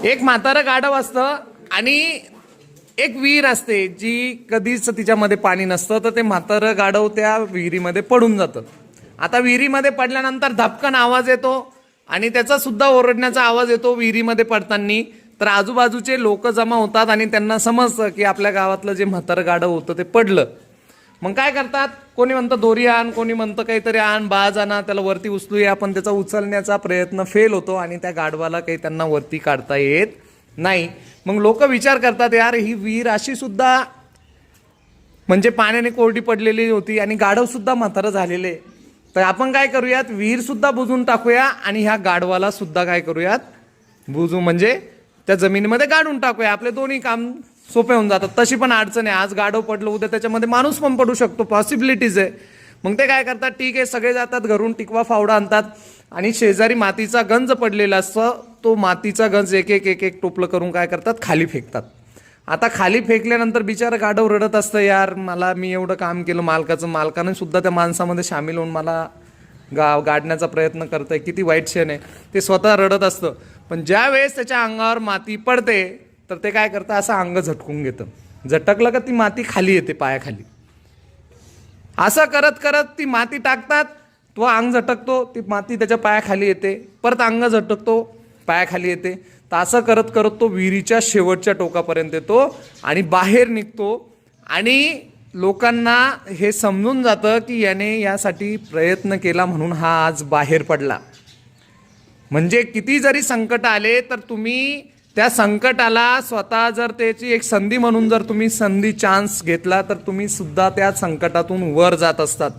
एक म्हातारं गाढव असतं आणि एक विहीर असते जी कधीच तिच्यामध्ये पाणी नसतं, तर ते म्हातारं गाढव त्या विहिरीमध्ये पडून जातं. आता विहिरीमध्ये पडल्यानंतर धपकन आवाज येतो आणि त्याचा सुद्धा ओरडण्याचा आवाज येतो विहिरीमध्ये पडताना. तर आजूबाजूचे लोक जमा होतात आणि त्यांना समजतं की आपल्या गावातलं जे म्हातारं गाढव होतं ते पडलं. मग काय करतात, कोणी म्हणतं दोरी आण, कोणी म्हणतं काहीतरी आण, बाज आणा, त्याला वरती उचलूया. पण त्याचा उचलण्याचा प्रयत्न फेल होतो आणि त्या गाढवाला काही त्यांना वरती काढता येत नाही. मग लोक विचार करतात, यार ही विहीर अशी सुद्धा म्हणजे पाण्याने कोरडी पडलेली होती आणि गाढव सुद्धा म्हातारं झालेले, तर आपण काय करूयात, विहीर सुद्धा बुजून टाकूया आणि ह्या गाढवाला सुद्धा काय करूयात, बुजू म्हणजे त्या जमिनीमध्ये गाडून टाकूया. आपले दोन्ही काम सोपे होऊन जातात. तशी पण अडचण आहे, आज गाढव पडलं, उद्या त्याच्यामध्ये माणूस पण पडू शकतो, पॉसिबिलिटीज आहे. मग ते काय करतात, ठीक आहे, सगळे जातात घरून टिकवा फावडा आणतात आणि शेजारी मातीचा गंज पडलेला असतो, तो मातीचा गंज एक एक एक एक टोपलं करून काय करतात, खाली फेकतात. आता खाली फेकल्यानंतर बिचारा गाढव रडत असतं, यार मी एवढं काम केलं मालकाने सुद्धा त्या माणसामध्ये सामील होऊन मला गाडण्याचा प्रयत्न करतंय, किती वाईट क्षण आहे. ते स्वतः रडत असतं. पण ज्या वेळेस त्याच्या अंगावर माती पडते तर ते काय करतं, असं अंग झटकून घेतं. झटकलं का ती माती खाली येते पायाखाली. असं करत करत ती माती टाकतात, तो अंग झटकतो, ती माती त्याच्या पायाखाली येते, परत अंग झटकतो, पायाखाली येते. तर असं करत करत तो विहिरीच्या शेवटच्या टोकापर्यंत येतो आणि बाहेर निघतो. आणि लोकांना हे समजून जातं की याने यासाठी प्रयत्न केला म्हणून हा आज बाहेर पडला. म्हणजे किती जरी संकट आले तर तुम्ही त्या संकटाला स्वतः जर त्याची एक संधी म्हणून जर तुम्ही चान्स घेतला तर तुम्ही सुद्धा त्या संकटातून वर जात असतात.